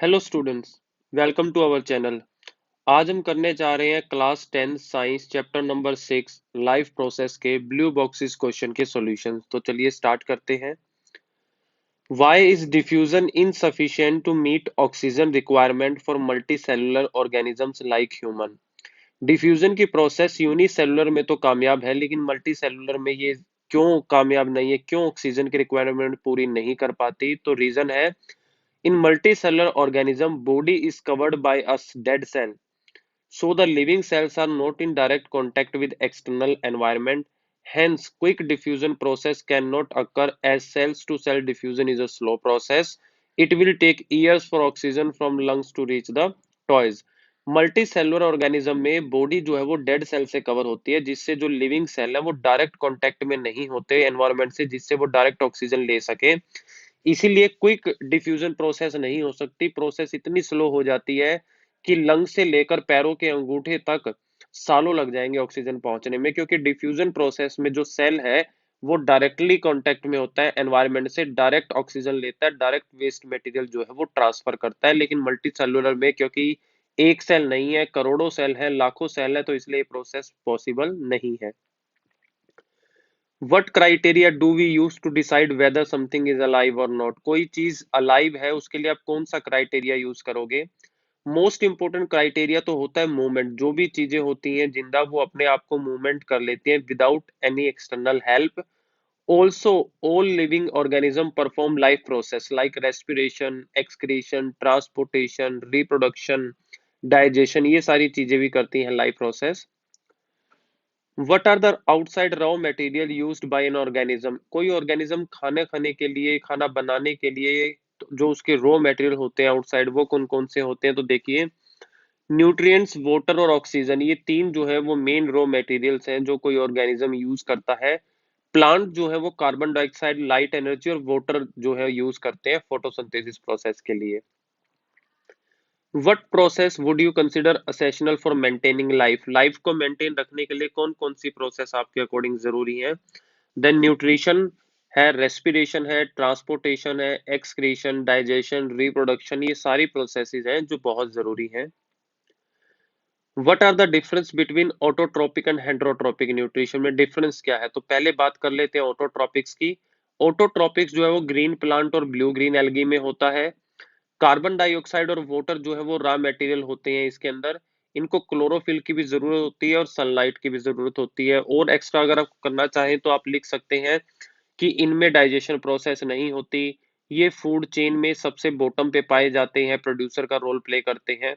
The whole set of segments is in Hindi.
Hello students, welcome to our channel. आज हम करने जा रहे हैं class 10 science chapter number 6 life process के ब्लू बॉक्सेस क्वेश्चन के सॉल्यूशंस। तो चलिए स्टार्ट करते हैं। Why is diffusion insufficient to meet oxygen requirement for multicellular organisms like human? Diffusion की प्रोसेस यूनिसेलुलर में तो कामयाब है, लेकिन मल्टी सेलुलर में ये क्यों कामयाब नहीं है? क्यों ऑक्सीजन की रिक्वायरमेंट पूरी नहीं कर पाती? तो रीजन है, in multicellular organism body is covered by a dead cell, so the living cells are not in direct contact with external environment. Hence quick diffusion process cannot occur, as cells to cell diffusion is a slow process. It will take years for oxygen from lungs to reach the toys. Multi cellular organism में बॉडी जो है वो डेड सेल से कवर होती है, जिससे जो लिविंग सेल है वो डायरेक्ट कांटेक्ट में नहीं होते एनवायरनमेंट से, जिससे वो डायरेक्ट ऑक्सीजन ले सके। इसीलिए क्विक डिफ्यूजन प्रोसेस नहीं हो सकती। प्रोसेस इतनी स्लो हो जाती है कि लंग से लेकर पैरों के अंगूठे तक सालों लग जाएंगे ऑक्सीजन पहुंचने में, क्योंकि डिफ्यूजन प्रोसेस में जो सेल है वो डायरेक्टली कांटेक्ट में होता है एनवायरनमेंट से, डायरेक्ट ऑक्सीजन लेता है, डायरेक्ट वेस्ट मटेरियल जो है वो ट्रांसफर करता है। लेकिन मल्टी सेलुलर में क्योंकि एक सेल नहीं है, करोड़ों सेल है, लाखों सेल है, तो इसलिए प्रोसेस पॉसिबल नहीं है। What criteria do we use to decide whether something is alive or not? कोई चीज अलाइव है उसके लिए आप कौन सा क्राइटेरिया यूज करोगे? मोस्ट इंपोर्टेंट क्राइटेरिया तो होता है मूवमेंट। जो भी चीजें होती हैं जिंदा, वो अपने आप को मूवमेंट कर लेती हैं without any external help. Also all living organism perform life process like respiration, excretion, transportation, reproduction, digestion, ये सारी चीजें भी करती हैं life process. What are the outside raw material used by an organism? कोई ऑर्गेनिज्म खाने खाने के लिए, खाना बनाने के लिए जो उसके रॉ मटेरियल होते हैं आउटसाइड, वो कौन कौन से होते हैं? तो देखिए, न्यूट्रिएंट्स, वाटर और ऑक्सीजन, ये तीन जो है वो मेन रॉ मटेरियल्स हैं जो कोई ऑर्गेनिज्म यूज करता है। प्लांट जो है वो कार्बन डाइऑक्साइड, लाइट एनर्जी और वाटर जो है यूज करते हैं फोटोसिंथेसिस प्रोसेस के लिए। What process would you consider essential for maintaining life? Life को मेंटेन रखने के लिए कौन कौन सी प्रोसेस आपके अकॉर्डिंग जरूरी है? देन न्यूट्रिशन है, रेस्पिरेशन है, ट्रांसपोर्टेशन है, एक्सक्रीशन, डाइजेशन, रिप्रोडक्शन, ये सारी प्रोसेसेस हैं जो बहुत जरूरी हैं। What are the difference between autotrophic and heterotrophic nutrition में डिफरेंस क्या है? तो पहले बात कर लेते हैं ऑटोट्रोपिक्स की। ऑटोट्रोपिक्स जो है वो ग्रीन प्लांट और ब्लू ग्रीन एल्गी में होता है। कार्बन डाइऑक्साइड और वाटर जो है वो रॉ मटेरियल होते हैं इसके अंदर। इनको क्लोरोफिल की भी जरूरत होती है और सनलाइट की भी जरूरत होती है। और एक्स्ट्रा अगर आप करना चाहें तो आप लिख सकते हैं कि इनमें डाइजेशन प्रोसेस नहीं होती। ये फूड चेन में सबसे बॉटम पे पाए जाते हैं, प्रोड्यूसर का रोल प्ले करते हैं।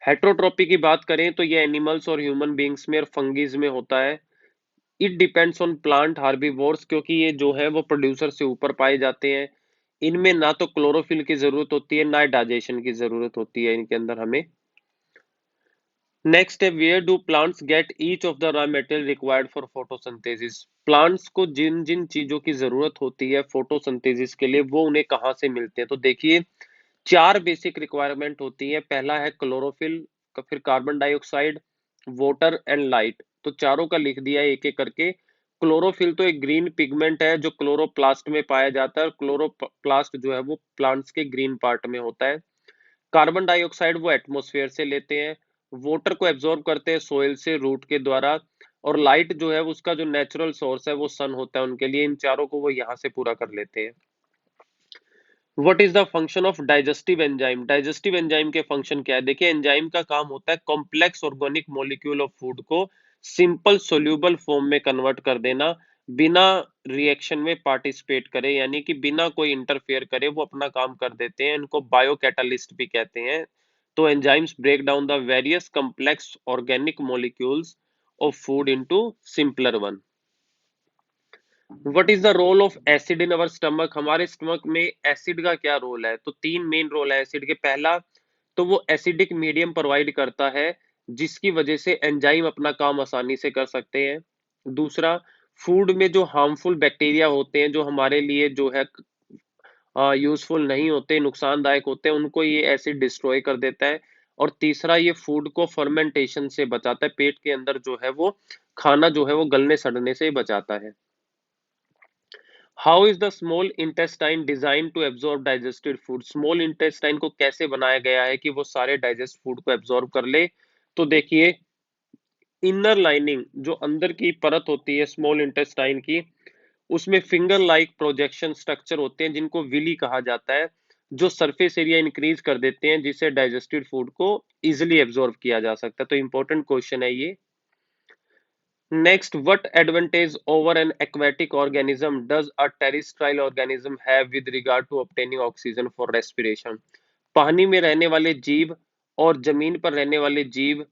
हेट्रोट्रॉपी की बात करें तो ये एनिमल्स और ह्यूमन बींग्स में और फंगीज में होता है। It depends on plant herbivores, क्योंकि ये जो है वो प्रोड्यूसर से ऊपर पाए जाते हैं। इनमें ना तो क्लोरोफिल की जरूरत होती है, ना डाइजेशन की जरूरत होती है इनके अंदर हमें। नेक्स्ट है, where do plants get each of the raw material required for photosynthesis? Plants को जिन जिन चीजों की जरूरत होती है फोटोसिंथेसिस के लिए, वो उन्हें कहाँ से मिलते हैं? तो देखिए, चार बेसिक रिक्वायरमेंट होती है। पहला है क्लोरोफिल, फिर carbon dioxide, water and light. तो चारों का लिख दिया है एक एक करके। क्लोरोफिल तो एक ग्रीन पिगमेंट है जो क्लोरोप्लास्ट में पाया जाता है, और क्लोरोप्लास्ट जो है वो प्लांट्स के ग्रीन पार्ट में होता है। कार्बन डाइऑक्साइड वो एटमॉस्फेयर से लेते हैं। वाटर को एब्जॉर्ब करते हैं सोइल से, रूट के द्वारा। और लाइट जो है उसका जो नेचुरल सोर्स है वो सन होता है उनके लिए। इन चारों को वो यहाँ से पूरा कर लेते हैं। What is the function of digestive enzyme? Digestive enzyme के फंक्शन क्या है? देखिए, एंजाइम का काम होता है complex organic molecule of food को सिंपल सोल्यूबल फॉर्म में कन्वर्ट कर देना, बिना रिएक्शन में पार्टिसिपेट करे, यानी कि बिना कोई इंटरफेयर करे वो अपना काम कर देते हैं। इनको बायो कैटालिस्ट भी कहते हैं। तो enzymes break down the various complex organic molecules of food into simpler one. What is the role of acid in our stomach? हमारे स्टमक में एसिड का क्या रोल है? तो तीन मेन रोल है एसिड के। पहला, तो वो एसिडिक मीडियम प्रोवाइड करता है, जिसकी वजह से एंजाइम अपना काम आसानी से कर सकते हैं। दूसरा, फूड में जो हार्मफुल बैक्टीरिया होते हैं, जो हमारे लिए जो है यूजफुल नहीं होते, नुकसानदायक होते हैं, उनको ये एसिड डिस्ट्रॉय कर देता है। और तीसरा, ये फूड को फर्मेंटेशन से बचाता है। पेट के अंदर जो है वो खाना जो है वो गलने सड़ने से बचाता है। How is the small intestine design to absorb digested food? Small intestine को कैसे बनाया गया है कि वो सारे डाइजेस्ट फूड को एब्जॉर्ब कर ले? तो देखिए, इनर लाइनिंग जो अंदर की परत होती है स्मॉल इंटेस्टाइन की, उसमें फिंगर लाइक प्रोजेक्शन स्ट्रक्चर होते हैं जिनको विली कहा जाता है, जो सरफेस एरिया इंक्रीज कर देते हैं जिससे डाइजेस्टेड फूड को इजिली एब्जॉर्ब किया जा सकता है। तो इंपॉर्टेंट क्वेश्चन है ये। Next, what advantage over an aquatic organism does a terrestrial organism have with regard to obtaining oxygen for respiration? पानी में रहने वाले जीव और जमीन पर रहने वाले जीव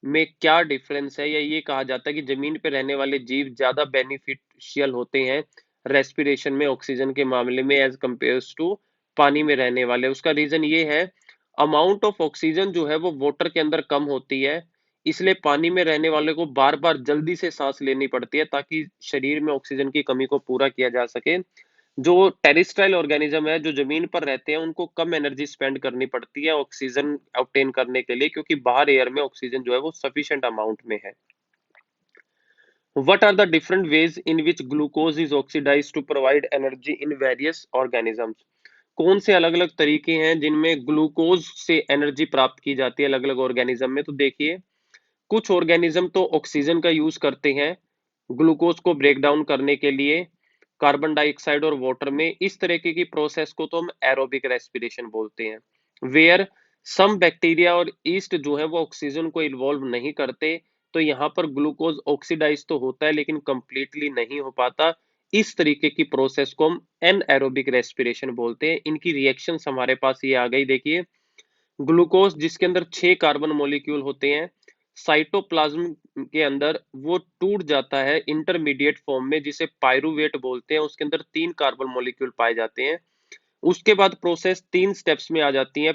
में क्या डिफरेंस है, या ये कहा जाता है कि जमीन पर रहने वाले जीव ज्यादा बेनिफिशियल होते हैं रेस्पिरेशन में ऑक्सीजन के मामले में एज कंपेयर्स टू पानी में रहने वाले? उसका रीजन ये है, अमाउंट ऑफ ऑक्सीजन जो है वो वाटर के अंदर कम होती है, इसलिए पानी में रहने वाले को बार बार जल्दी से सांस लेनी पड़ती है ताकि शरीर में ऑक्सीजन की कमी को पूरा किया जा सके। जो टेरेस्ट्राइल ऑर्गेनिज्म है, जो जमीन पर रहते हैं, उनको कम एनर्जी स्पेंड करनी पड़ती है ऑक्सीजन ऑब्टेन करने के लिए, क्योंकि बाहर एयर में ऑक्सीजन जो है वो सफिशिएंट अमाउंट में है। What are the different ways in which glucose is oxidized to provide energy in various organisms? कौन से अलग अलग तरीके हैं जिनमें ग्लूकोज से एनर्जी प्राप्त की जाती है अलग अलग ऑर्गेनिज्म में? तो देखिए, कुछ ऑर्गेनिज्म तो ऑक्सीजन का यूज करते हैं ग्लूकोज को ब्रेक डाउन करने के लिए कार्बन डाइऑक्साइड और वाटर में। इस तरीके की प्रोसेस को तो हम एरोबिक रेस्पिरेशन बोलते हैं। वेयर सम बैक्टीरिया और ईस्ट जो है वो ऑक्सीजन को इन्वॉल्व नहीं करते, तो यहाँ पर ग्लूकोज ऑक्सीडाइज तो होता है लेकिन कंप्लीटली नहीं हो पाता। इस तरीके की प्रोसेस को हम एनएरोबिक रेस्पिरेशन बोलते हैं। इनकी रिएक्शंस हमारे पास ये आ गई, देखिए। ग्लूकोज जिसके अंदर 6 कार्बन मॉलिक्यूल होते हैं, साइटोप्लाज्म के अंदर वो टूट जाता है इंटरमीडिएट फॉर्म में जिसे पायरूवेट बोलते हैं। उसके अंदर 3 कार्बन मॉलिक्यूल पाए जाते हैं। उसके बाद प्रोसेस 3 स्टेप्स में आ जाती है।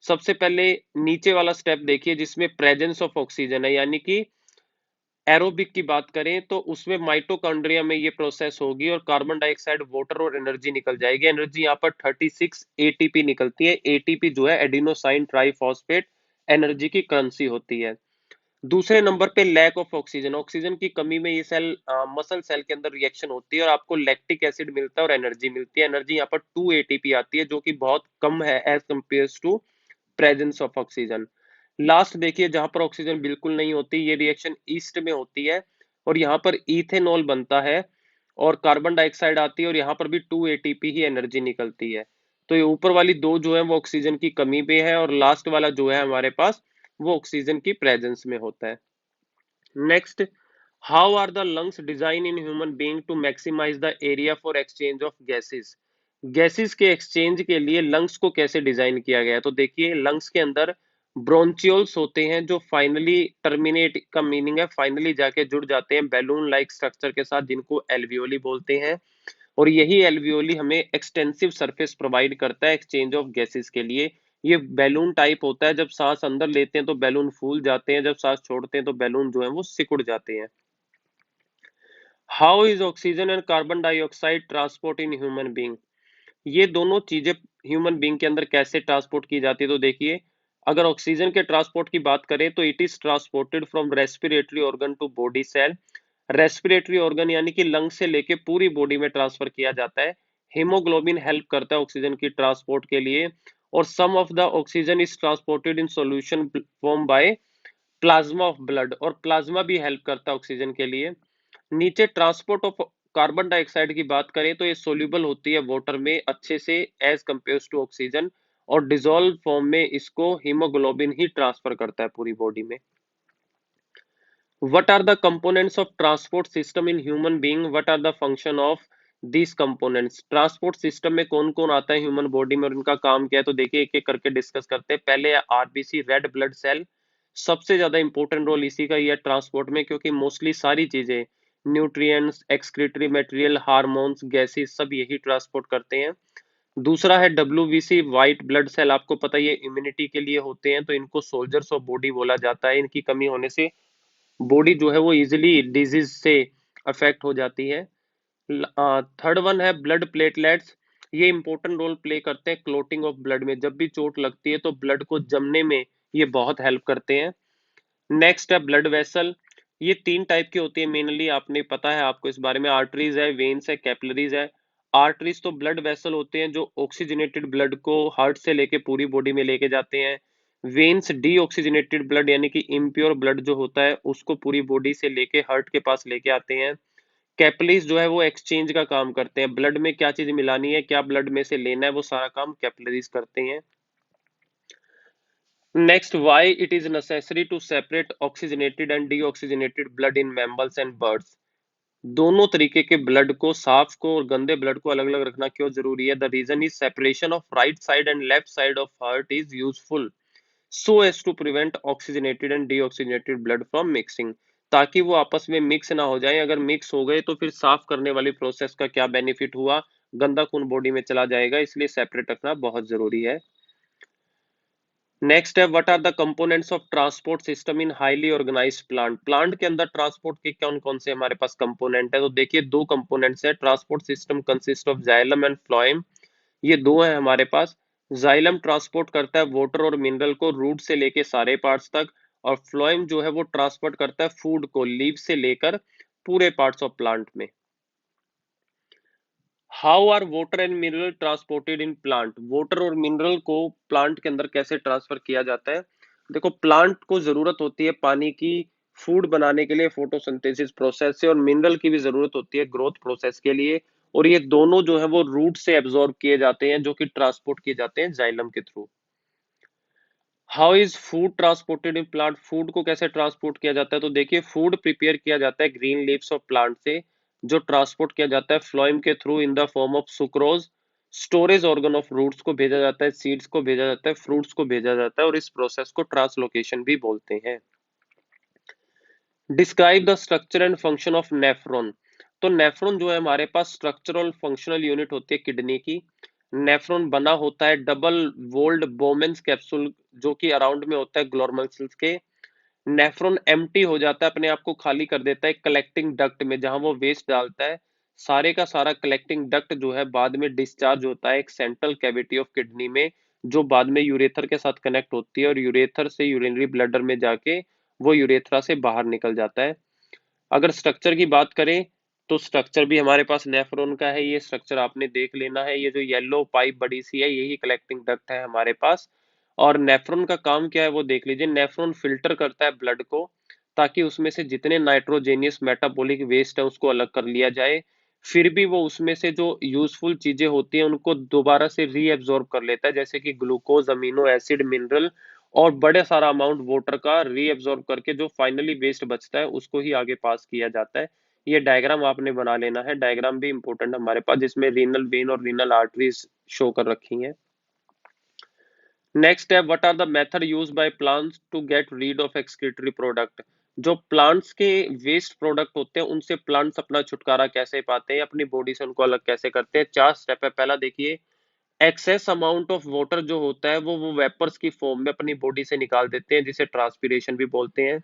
सबसे पहले नीचे वाला स्टेप देखिए जिसमें प्रेजेंस ऑफ ऑक्सीजन है, यानी कि एरोबिक की बात करें तो उसमें माइटोकॉन्ड्रिया में ये प्रोसेस होगी और कार्बन डाइऑक्साइड, वाटर और एनर्जी निकल जाएगी। एनर्जी यहाँ पर 36 एटीपी निकलती है। एटीपी जो है एडिनोसाइन ट्राइफॉस्फेट एनर्जी की करेंसी होती है। दूसरे नंबर पे लैक ऑफ ऑक्सीजन, ऑक्सीजन की कमी में ये सेल मसल सेल के अंदर रिएक्शन होती है और आपको लैक्टिक एसिड मिलता है और एनर्जी मिलती है। एनर्जी यहाँ पर 2 एटीपी आती है जो कि बहुत कम है as compare to presence of oxygen. Last देखिए जहां पर ऑक्सीजन बिल्कुल नहीं होती, ये रिएक्शन ईस्ट में होती है और यहाँ पर इथेनॉल बनता है और कार्बन डाइऑक्साइड आती है और यहाँ पर भी 2 एटीपी ही एनर्जी निकलती है। तो ये ऊपर वाली दो जो है वो ऑक्सीजन की कमी पे है और लास्ट वाला जो है हमारे पास वो ऑक्सीजन की प्रेजेंस में होता है। Next, how are the lungs design in human being to maximise the area for exchange of gases? Gases के एक्सचेंज के लिए लंग्स को कैसे डिजाइन किया गया है? तो देखिए, लंग्स के अंदर ब्रोंचियोल्स होते हैं जो फाइनली टर्मिनेट का मीनिंग है फाइनली जाके जुड़ जाते हैं बैलून लाइक स्ट्रक्चर के साथ, जिनको एल्वियोली बोलते हैं। और यही एल्वियोली हमें एक्सटेंसिव सरफेस प्रोवाइड करता है एक्सचेंज ऑफ गैसेस के लिए। ये बैलून टाइप होता है, जब सांस अंदर लेते हैं तो बैलून फूल जाते हैं, जब सांस छोड़ते हैं तो बैलून जो है वो सिकुड़ जाते हैं। How is oxygen and carbon dioxide transport in human being? ये दोनों चीजें ह्यूमन बीइंग के अंदर कैसे ट्रांसपोर्ट की जाती है? तो देखिए, अगर ऑक्सीजन के ट्रांसपोर्ट की बात करें तो it is transported from respiratory organ to body cell. Respiratory organ यानी कि लंग से लेके पूरी बॉडी में ट्रांसफर किया जाता है। हीमोग्लोबिन हेल्प करता है ऑक्सीजन की ट्रांसपोर्ट के लिए और some of the oxygen is transported in solution form by plasma of blood, और प्लाज्मा भी हेल्प करता है ऑक्सीजन के लिए। नीचे ट्रांसपोर्ट ऑफ कार्बन डाइऑक्साइड की बात करें तो ये सोल्यूबल होती है वाटर में अच्छे से एज कंपेयर टू ऑक्सीजन, और डिजोल्व फॉर्म में इसको हीमोग्लोबिन ही ट्रांसफर करता है पूरी बॉडी में। What are the components of transport system in human being? What are the function of these components? Transport system में कौन कौन आता है ह्यूमन बॉडी में और इनका काम क्या है? तो देखिए एक एक करके डिस्कस करते हैं। पहले आरबीसी, रेड ब्लड सेल। सबसे ज्यादा इंपॉर्टेंट रोल इसी का ही है ट्रांसपोर्ट में, क्योंकि मोस्टली सारी चीजें, nutrients, excretory material, hormones, gases, सब यही ट्रांसपोर्ट करते हैं। दूसरा है डब्ल्यूबीसी, व्हाइट ब्लड सेल। आपको पता है ये इम्यूनिटी के लिए होते हैं, तो इनको सोल्जर्स ऑफ बॉडी बोला जाता है। इनकी कमी होने से बॉडी जो है वो इजिली डिजीज से अफेक्ट हो जाती है। थर्ड वन है ब्लड प्लेटलेट्स। ये इंपॉर्टेंट रोल प्ले करते हैं क्लोटिंग ऑफ ब्लड में। जब भी चोट लगती है तो ब्लड को जमने में ये बहुत हेल्प करते हैं। नेक्स्ट है ब्लड वेसल। ये 3 टाइप की होती है मेनली, आपने पता है आपको इस बारे में। आर्टरीज है, वेन्स है, कैपिलरीज है। आर्टरीज तो ब्लड वेसल होते हैं जो ऑक्सीजनेटेड ब्लड को हार्ट से लेके पूरी बॉडी में लेके जाते हैं। वेन्स डीऑक्सीजनेटेड ब्लड यानी कि इम्प्योर ब्लड जो होता है उसको पूरी बॉडी से लेके हार्ट के पास लेके आते हैं। कैपिलरीज जो है वो एक्सचेंज का काम करते हैं, ब्लड में क्या चीज मिलानी है, क्या ब्लड में से लेना है, वो सारा काम कैपिलरीज करते हैं। Next, why it is necessary to separate oxygenated and deoxygenated blood in mammals and birds? दोनों तरीके के ब्लड को, साफ को और गंदे ब्लड को अलग अलग रखना क्यों जरूरी है? The reason is separation of right side and left side of heart is useful so as to prevent oxygenated and deoxygenated blood from mixing, ताकि वो आपस में मिक्स ना हो जाए। अगर मिक्स हो गए तो फिर साफ करने वाली प्रोसेस का क्या बेनिफिट हुआ, गंदा खून बॉडी में चला जाएगा, इसलिए सेपरेट रखना बहुत जरूरी है। नेक्स्ट है, what are the components of transport system in highly organised plant? Plant के अंदर ट्रांसपोर्ट के कौन कौन से हमारे पास कंपोनेंट है? तो देखिए दो कंपोनेंट्स है। Transport system consist of xylem and phloem, ये दो है हमारे पास। जाइलम ट्रांसपोर्ट करता है वाटर और मिनरल को रूट से लेके सारे पार्ट्स तक, और फ्लोएम जो है वो ट्रांसपोर्ट करता है फूड को लीव से लेकर पूरे पार्ट्स ऑफ प्लांट में। How are water and mineral transported in plant? Water और मिनरल को प्लांट के अंदर कैसे ट्रांसफर किया जाता है? देखो, प्लांट को जरूरत होती है पानी की फूड बनाने के लिए फोटोसिंथेसिस प्रोसेस से, और मिनरल की भी जरूरत होती है ग्रोथ प्रोसेस के लिए, और ये दोनों जो है वो रूट से एब्जॉर्ब किए जाते हैं, जो कि ट्रांसपोर्ट किए जाते हैं जाइलम के through. How is food transported in plant? Food को कैसे ट्रांसपोर्ट किया जाता है? तो देखिए, फूड प्रिपेयर किया जाता है ग्रीन लीव्स ऑफ प्लांट से, जो ट्रांसपोर्ट किया जाता है फ्लोएम के through in the form of sucrose. Storage organ of roots को भेजा जाता है, सीड्स को भेजा जाता है, फ्रूट्स को भेजा जाता है, और इस प्रोसेस को ट्रांसलोकेशन भी बोलते हैं। Describe the structure and function of nephron? तो नेफ्रॉन जो है हमारे पास स्ट्रक्चरल फंक्शनल यूनिट होती है किडनी की। नेफ्रॉन बना होता है डबल वोल्ड बोमेंस कैप्सूल, जो कि अराउंड में होता है ग्लोमेरुलर मसल्स के। नेफ्रॉन एम्प्टी हो जाता है, अपने आप को खाली कर देता है कलेक्टिंग डक्ट में, जहां वो वेस्ट डालता है। सारे का सारा कलेक्टिंग डक्ट जो है बाद में डिस्चार्ज होता है एक सेंट्रल कैविटी ऑफ किडनी में, जो बाद में यूरेथर के साथ कनेक्ट होती है, और यूरेथर से यूरिनरी ब्लैडर में जाके वो यूरेथ्रा से बाहर निकल जाता है। अगर स्ट्रक्चर की बात करें तो स्ट्रक्चर भी हमारे पास नेफ्रॉन का है, ये स्ट्रक्चर आपने देख लेना है। ये जो येलो पाइप बड़ी सी है यही कलेक्टिंग डक्ट है हमारे पास। और नेफ्रॉन का काम क्या है वो देख लीजिए। नेफ्रॉन फिल्टर करता है ब्लड को, ताकि उसमें से जितने नाइट्रोजेनियस मेटाबॉलिक वेस्ट है उसको अलग कर लिया जाए। फिर भी वो उसमें से जो यूजफुल चीजें होती हैं उनको दोबारा से रीएब्जॉर्ब कर लेता है, जैसे कि ग्लूकोज, अमीनो एसिड, मिनरल, और बड़े सारा अमाउंट वाटर का रीएब्जॉर्ब करके जो फाइनली वेस्ट बचता है उसको ही आगे पास किया जाता है। ये डायग्राम आपने बना लेना है, डायग्राम भी इंपॉर्टेंट हमारे पास, जिसमें रीनल वेन और रीनल आर्टरीज शो कर रखी हैं। नेक्स्ट है, what are the method used by plants to get rid of excretory product? जो प्लांट्स के वेस्ट प्रोडक्ट होते हैं उनसे प्लांट्स अपना छुटकारा कैसे पाते हैं, अपनी बॉडी से उनको अलग कैसे करते हैं? 4 स्टेप है। पहला देखिए, एक्सेस अमाउंट ऑफ वाटर जो होता है वो वेपर्स की फॉर्म में अपनी बॉडी से निकाल देते हैं, जिसे ट्रांसपीरेशन भी बोलते हैं।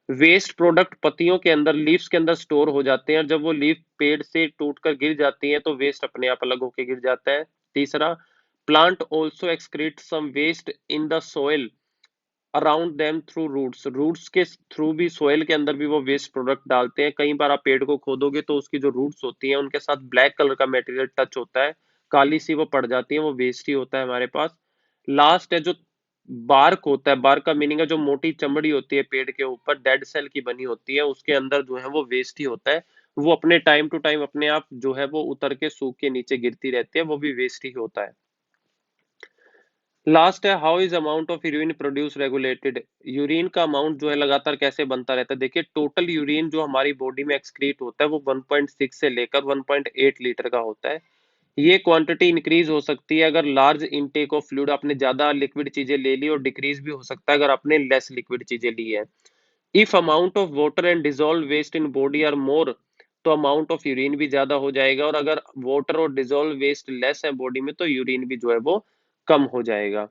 वेस्ट प्रोडक्ट पत्तियों के अंदर, लीव्स के अंदर स्टोर हो जाते हैं, जब वो लीफ पेड़ से टूटकर गिर जाती है तो वेस्ट अपने आप अलग होकर गिर जाता है। तीसरा, plant also excrete some waste in the soil around them through roots. Roots के थ्रू भी, सोइल के अंदर भी वो वेस्ट प्रोडक्ट डालते हैं। कई बार आप पेड़ को खोदोगे तो उसकी जो रूट्स होती हैं उनके साथ ब्लैक कलर का मटेरियल टच होता है, काली सी वो पड़ जाती है, वो वेस्ट ही होता है हमारे पास। लास्ट है जो बार्क होता है, बार्क का मीनिंग है जो मोटी चमड़ी होती है पेड़ के ऊपर, डेड सेल की बनी होती है, उसके अंदर जो है वो वेस्ट ही होता है। वो अपने टाइम टू टाइम अपने आप जो है वो उतर के सूख के नीचे गिरती रहती है, वो भी वेस्ट ही होता है। लास्ट है, how is amount of urine produce regulated? Urine का अमाउंट जो है लगातार कैसे बनता रहता है? देखिए, टोटल यूरिन जो हमारी बॉडी में एक्सक्रीट होता है वो 1.6 से लेकर 1.8 लीटर का होता है। ये क्वांटिटी इंक्रीज हो सकती है अगर लार्ज इनटेक ऑफ फ्लूइड, आपने ज्यादा लिक्विड चीजें ले ली, और डिक्रीज भी हो सकता है अगर आपने लेस लिक्विड चीजें ली है। If amount of water and dissolve waste in body are more, तो अमाउंट ऑफ यूरिन भी ज्यादा हो जाएगा, और अगर वाटर और डिजोल्व वेस्ट लेस है बॉडी में तो यूरिन भी जो है वो कम हो जाएगा।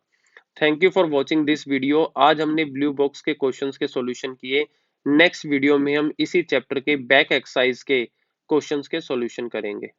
Thank you for watching this video. आज हमने ब्लू बॉक्स के क्वेश्चंस के सॉल्यूशन किए। नेक्स्ट वीडियो में हम इसी चैप्टर के बैक एक्सरसाइज के क्वेश्चंस के सॉल्यूशन करेंगे।